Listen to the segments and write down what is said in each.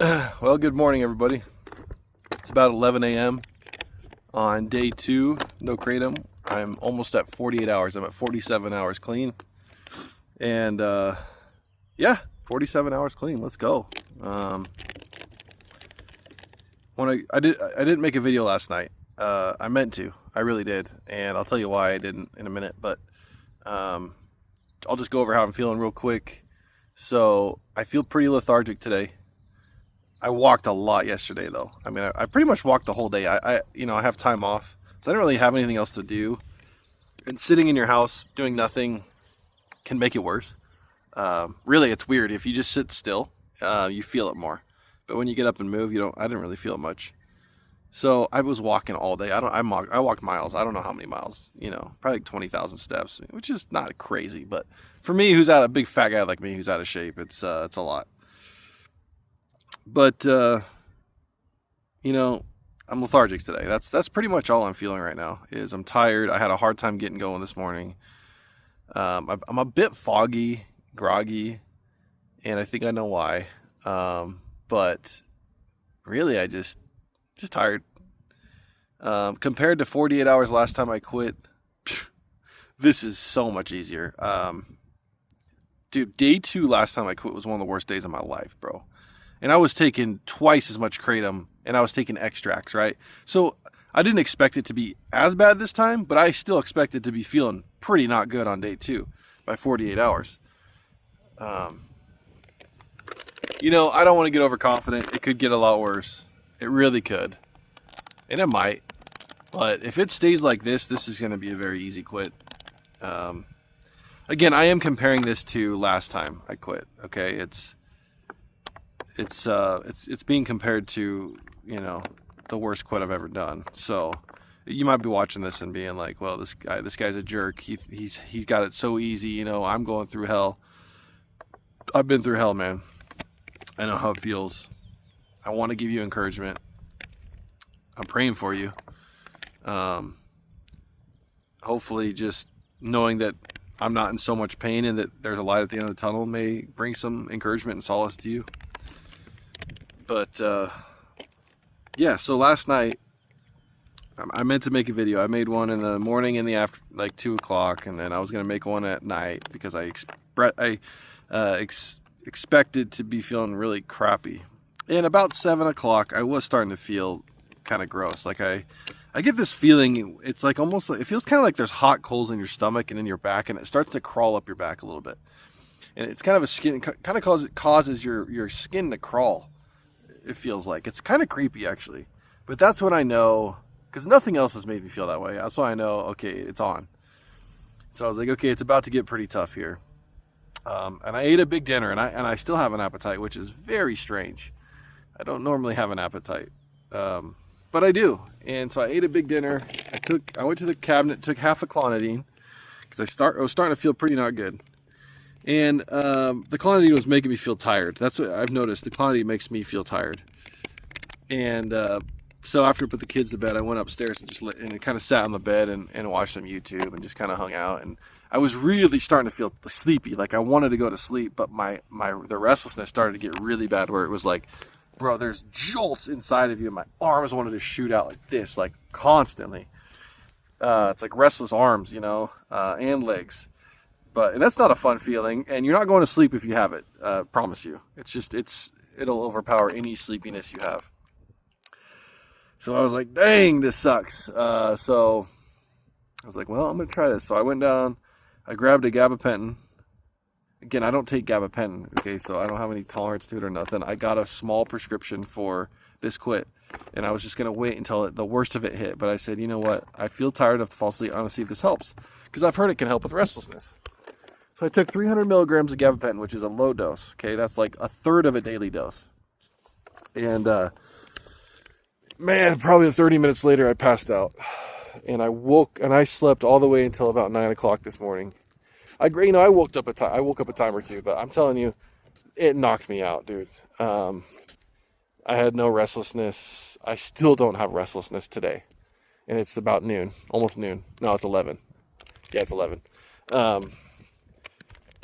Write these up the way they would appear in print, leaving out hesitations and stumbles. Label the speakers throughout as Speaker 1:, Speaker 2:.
Speaker 1: Well, good morning, everybody. It's about 11 a.m. on day 2, no kratom. I'm almost at 48 hours. I'm at 47 hours clean. And, yeah, 47 hours clean. Let's go. I didn't make a video last night. I meant to. I really did. And I'll tell you why I didn't in a minute. But I'll just go over how I'm feeling real quick. So I feel pretty lethargic today. I walked a lot yesterday, though. I mean, I pretty much walked the whole day. I have time off, so I don't really have anything else to do. And sitting in your house doing nothing can make it worse. Really, it's weird. If you just sit still, you feel it more. But when you get up and move, you don't. I didn't really feel it much. So I was walking all day. I walked miles. I don't know how many miles. Probably like 20,000 steps, which is not crazy. But for me, who's a big fat guy like me, who's out of shape, it's a lot. But, I'm lethargic today. That's pretty much all I'm feeling right now is I'm tired. I had a hard time getting going this morning. I'm a bit foggy, groggy, and I think I know why. But really, I just tired. Compared to 48 hours last time I quit, this is so much easier. Dude, day 2 last time I quit was one of the worst days of my life, bro. And I was taking twice as much kratom, and I was taking extracts, right? So I didn't expect it to be as bad this time, but I still expected to be feeling pretty not good on day 2 by 48 hours. I don't want to get overconfident. It could get a lot worse. It really could. And it might. But if it stays like this is going to be a very easy quit. Again, I am comparing this to last time I quit, okay? It's being compared to, the worst quit I've ever done. So you might be watching this and being like, well, this guy's a jerk. He's got it so easy. I'm going through hell. I've been through hell, man. I know how it feels. I want to give you encouragement. I'm praying for you. Hopefully just knowing that I'm not in so much pain and that there's a light at the end of the tunnel may bring some encouragement and solace to you. But, yeah, so last night, I meant to make a video. I made one in the morning and the after, like 2 o'clock, and then I was going to make one at night because I expected to be feeling really crappy. And about 7 o'clock, I was starting to feel kind of gross. Like I get this feeling, it's like almost, it feels kind of like there's hot coals in your stomach and in your back, and it starts to crawl up your back a little bit. And it's kind of causes your skin to crawl. It feels like it's kind of creepy, actually, but that's when I know, because nothing else has made me feel that way. That's why I know, okay, it's on. So I was like, okay, it's about to get pretty tough here. And I ate a big dinner, and I still have an appetite, which is very strange. I don't normally have an appetite, but I do. And so I ate a big dinner. I went to the cabinet, took half a clonidine because I was starting to feel pretty not good. And the clonidine was making me feel tired. That's what I've noticed. The clonidine makes me feel tired. And so after I put the kids to bed, I went upstairs and kind of sat on the bed and watched some YouTube and just kind of hung out. And I was really starting to feel sleepy. Like I wanted to go to sleep, but the restlessness started to get really bad, where it was like, bro, there's jolts inside of you, and my arms wanted to shoot out like this, like constantly. It's like restless arms, and legs. And that's not a fun feeling, and you're not going to sleep if you have it. Promise you. It'll overpower any sleepiness you have. So I was like, dang, this sucks. So I was like, well, I'm going to try this. So I went down, I grabbed a gabapentin. Again, I don't take gabapentin, okay, so I don't have any tolerance to it or nothing. I got a small prescription for this quit, and I was just going to wait until the worst of it hit. But I said, you know what? I feel tired enough to fall asleep. I'm going to see if this helps, because I've heard it can help with restlessness. So I took 300 milligrams of gabapentin, which is a low dose. Okay, that's like a third of a daily dose. And man, probably 30 minutes later, I passed out, and I slept all the way until about 9 o'clock this morning. I woke up a time or two, but I'm telling you, it knocked me out, dude. I had no restlessness. I still don't have restlessness today, and it's about noon, almost noon. No, it's 11. Yeah, it's 11.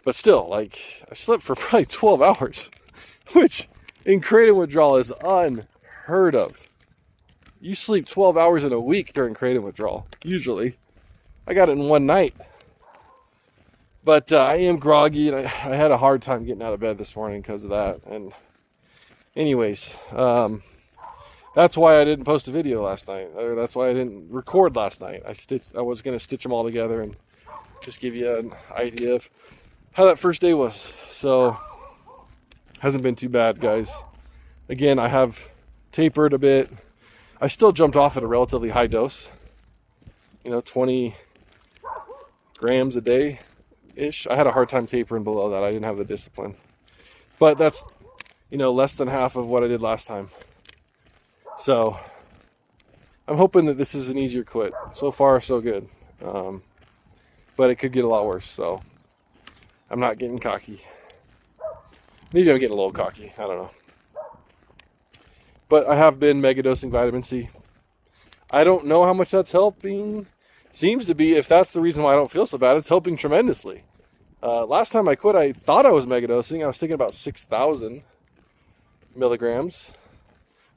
Speaker 1: But still, like, I slept for probably 12 hours, which And kratom withdrawal is unheard of. You sleep 12 hours in a week during kratom withdrawal, usually. I got it in one night. But I am groggy, and I had a hard time getting out of bed this morning because of that. And anyways, that's why I didn't post a video last night. Or that's why I didn't record last night. I was going to stitch them all together and just give you an idea of how that first day was. So, hasn't been too bad, guys. Again, I have tapered a bit. I still jumped off at a relatively high dose. 20 grams a day-ish. I had a hard time tapering below that. I didn't have the discipline. But that's, less than half of what I did last time. So, I'm hoping that this is an easier quit. So far, so good. But it could get a lot worse, so I'm not getting cocky. Maybe I'm getting a little cocky. I don't know. But I have been megadosing vitamin C. I don't know how much that's helping. Seems to be, if that's the reason why I don't feel so bad, it's helping tremendously. Last time I quit, I thought I was megadosing. I was taking about 6,000 milligrams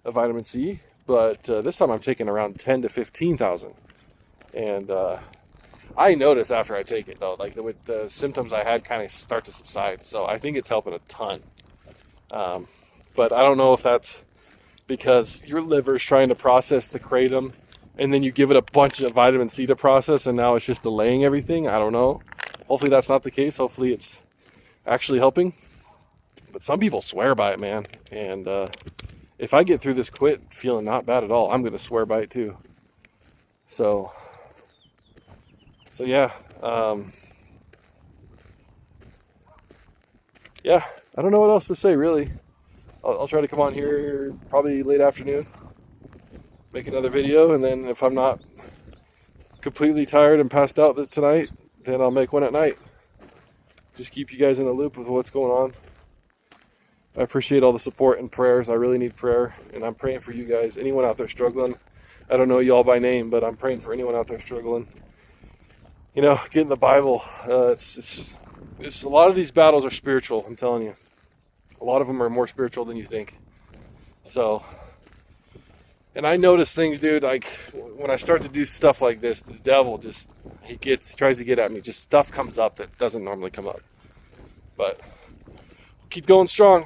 Speaker 1: of vitamin C. But this time I'm taking around 10 to 15,000. And I notice after I take it, though, like the symptoms I had kind of start to subside. So I think it's helping a ton. But I don't know if that's because your liver's trying to process the kratom, and then you give it a bunch of vitamin C to process, and now it's just delaying everything. I don't know. Hopefully that's not the case. Hopefully it's actually helping. But some people swear by it, man. And if I get through this quit feeling not bad at all, I'm going to swear by it too. So yeah. Yeah, I don't know what else to say, really. I'll try to come on here probably late afternoon, make another video, and then if I'm not completely tired and passed out tonight, then I'll make one at night. Just keep you guys in the loop with what's going on. I appreciate all the support and prayers. I really need prayer, and I'm praying for you guys. Anyone out there struggling, I don't know you all by name, but I'm praying for anyone out there struggling. Get in the Bible. It's a lot of these battles are spiritual, I'm telling you. A lot of them are more spiritual than you think. So, and I notice things, dude, like when I start to do stuff like this, the devil he tries to get at me. Just stuff comes up that doesn't normally come up. But keep going strong.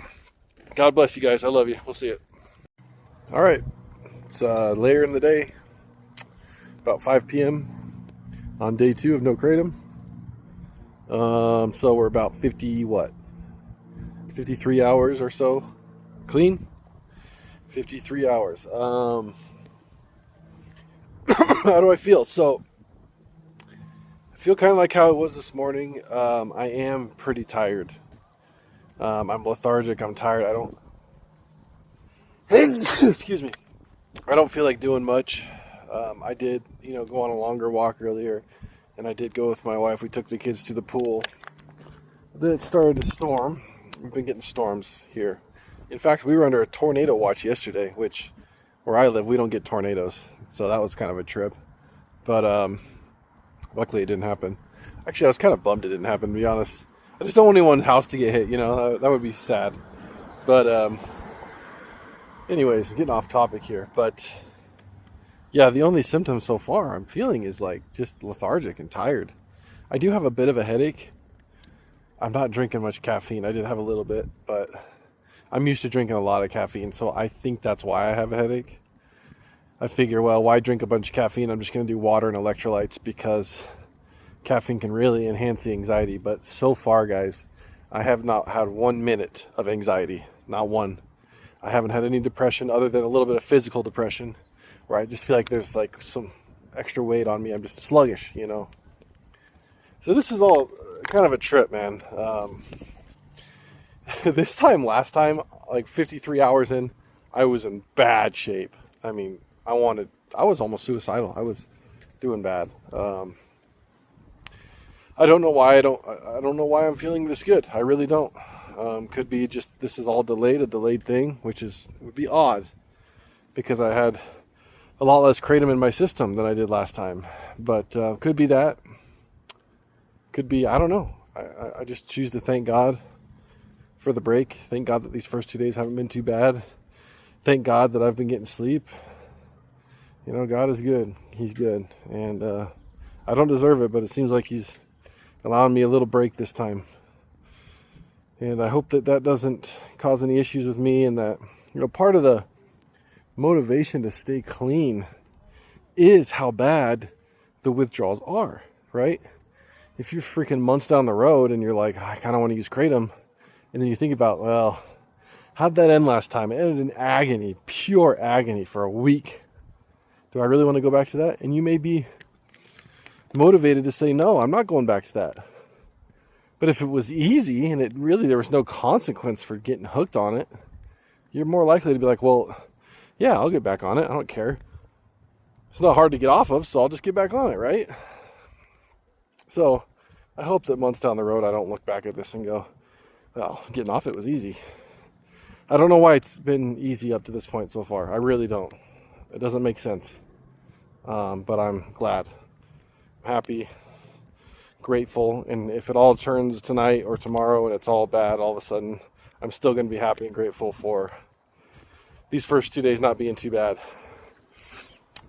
Speaker 1: God bless you guys. I love you. We'll see it. All right. It's later in the day, about 5 p.m. on day 2 of no kratom. So we're about 53 hours or so clean. 53 hours. How do I feel? So I feel kind of like how it was this morning. I am pretty tired. I'm lethargic. I'm tired. I don't excuse me. I don't feel like doing much. I did, go on a longer walk earlier, and I did go with my wife. We took the kids to the pool. Then it started to storm. We've been getting storms here. In fact, we were under a tornado watch yesterday, which where I live, we don't get tornadoes. So that was kind of a trip. But luckily it didn't happen. Actually, I was kind of bummed it didn't happen, to be honest. I just don't want anyone's house to get hit, that would be sad. But anyways, I'm getting off topic here. But yeah, the only symptoms so far I'm feeling is like just lethargic and tired. I do have a bit of a headache. I'm not drinking much caffeine. I did have a little bit, but I'm used to drinking a lot of caffeine, so I think that's why I have a headache. I figure, well, why drink a bunch of caffeine? I'm just going to do water and electrolytes because caffeine can really enhance the anxiety. But so far, guys, I have not had 1 minute of anxiety. Not one. I haven't had any depression other than a little bit of physical depression where I just feel like there's like some extra weight on me. I'm just sluggish, So this is all kind of a trip, man. This time, last time, like 53 hours in, I was in bad shape. I mean, I was almost suicidal. I was doing bad. I don't know why I don't know why I'm feeling this good. I really don't. Could be just this is all delayed, a delayed thing, which would be odd because I had a lot less kratom in my system than I did last time. But could be that. Could be, I don't know. I just choose to thank God for the break. Thank God that these first 2 days haven't been too bad. Thank God that I've been getting sleep. You know, God is good. He's good. And I don't deserve it, but it seems like He's allowing me a little break this time. And I hope that that doesn't cause any issues with me, and that, you know, part of the motivation to stay clean is how bad the withdrawals are, right? If you're freaking months down the road and you're like, I kind of want to use kratom, and then you think about, well, how'd that end last time? It ended in agony, pure agony for a week. Do I really want to go back to that? And you may be motivated to say, no, I'm not going back to that. But if it was easy and it really, there was no consequence for getting hooked on it, you're more likely to be like, well, yeah, I'll get back on it. I don't care. It's not hard to get off of, so I'll just get back on it, right? So I hope that months down the road, I don't look back at this and go, well, getting off it was easy. I don't know why it's been easy up to this point so far. I really don't. It doesn't make sense. But I'm glad. I'm happy, grateful. And if it all turns tonight or tomorrow and it's all bad all of a sudden, I'm still going to be happy and grateful for these first 2 days not being too bad.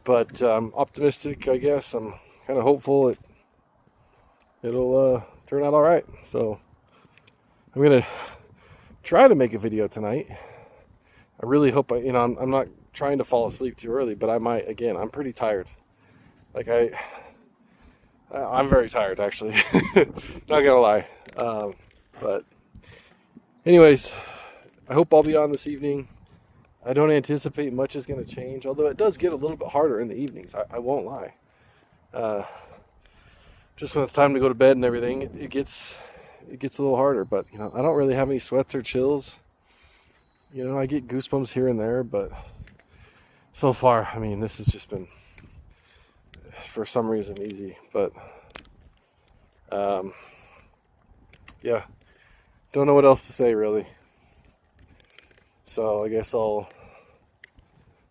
Speaker 1: But optimistic, I guess. I'm kind of hopeful it'll turn out all right. So I'm going to try to make a video tonight. I really hope I'm not trying to fall asleep too early, but I might. Again, I'm pretty tired. Like I'm very tired, actually. Not gonna lie. But anyways, I hope I'll be on this evening. I don't anticipate much is going to change, although it does get a little bit harder in the evenings. I won't lie. Just when it's time to go to bed and everything, it gets a little harder. But I don't really have any sweats or chills. I get goosebumps here and there, but so far, I mean, this has just been, for some reason, easy. But yeah, don't know what else to say really. So I guess I'll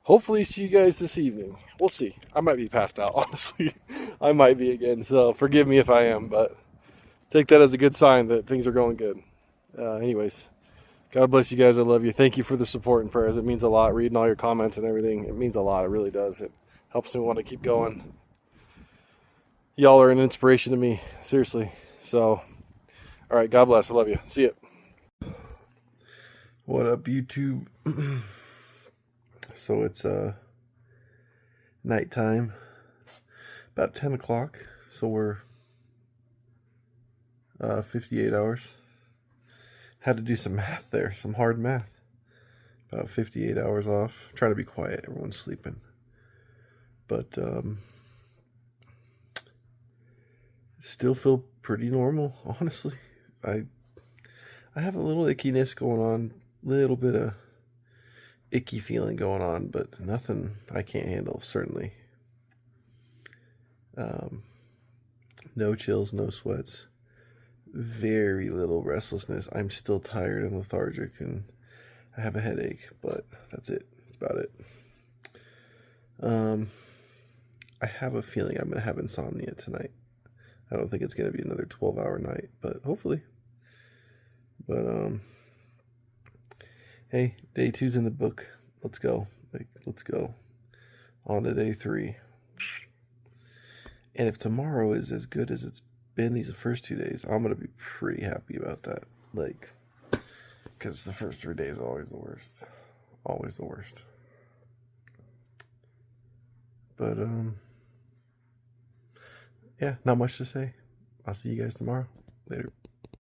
Speaker 1: hopefully see you guys this evening. We'll see. I might be passed out, honestly. I might be again, so forgive me if I am, but take that as a good sign that things are going good. Anyways, God bless you guys. I love you. Thank you for the support and prayers. It means a lot. Reading all your comments and everything, it means a lot. It really does. It helps me want to keep going. Y'all are an inspiration to me, seriously. So, all right, God bless. I love you. See ya. What up, YouTube? So it's nighttime, about 10 o'clock. So we're 58 hours. Had to do some math there, some hard math. About 58 hours off. Trying to be quiet. Everyone's sleeping. But still feel pretty normal, honestly. I have a little ickiness going on. Little bit of icky feeling going on, but nothing I can't handle, certainly. No chills, no sweats. Very little restlessness. I'm still tired and lethargic, and I have a headache, but that's it. That's about it. I have a feeling I'm going to have insomnia tonight. I don't think it's going to be another 12-hour night, but hopefully. But, hey, day 2's in the book. Let's go. Let's go. On to day 3. And if tomorrow is as good as it's been these first 2 days, I'm going to be pretty happy about that. Because the first 3 days are always the worst. Always the worst. But, yeah, not much to say. I'll see you guys tomorrow. Later.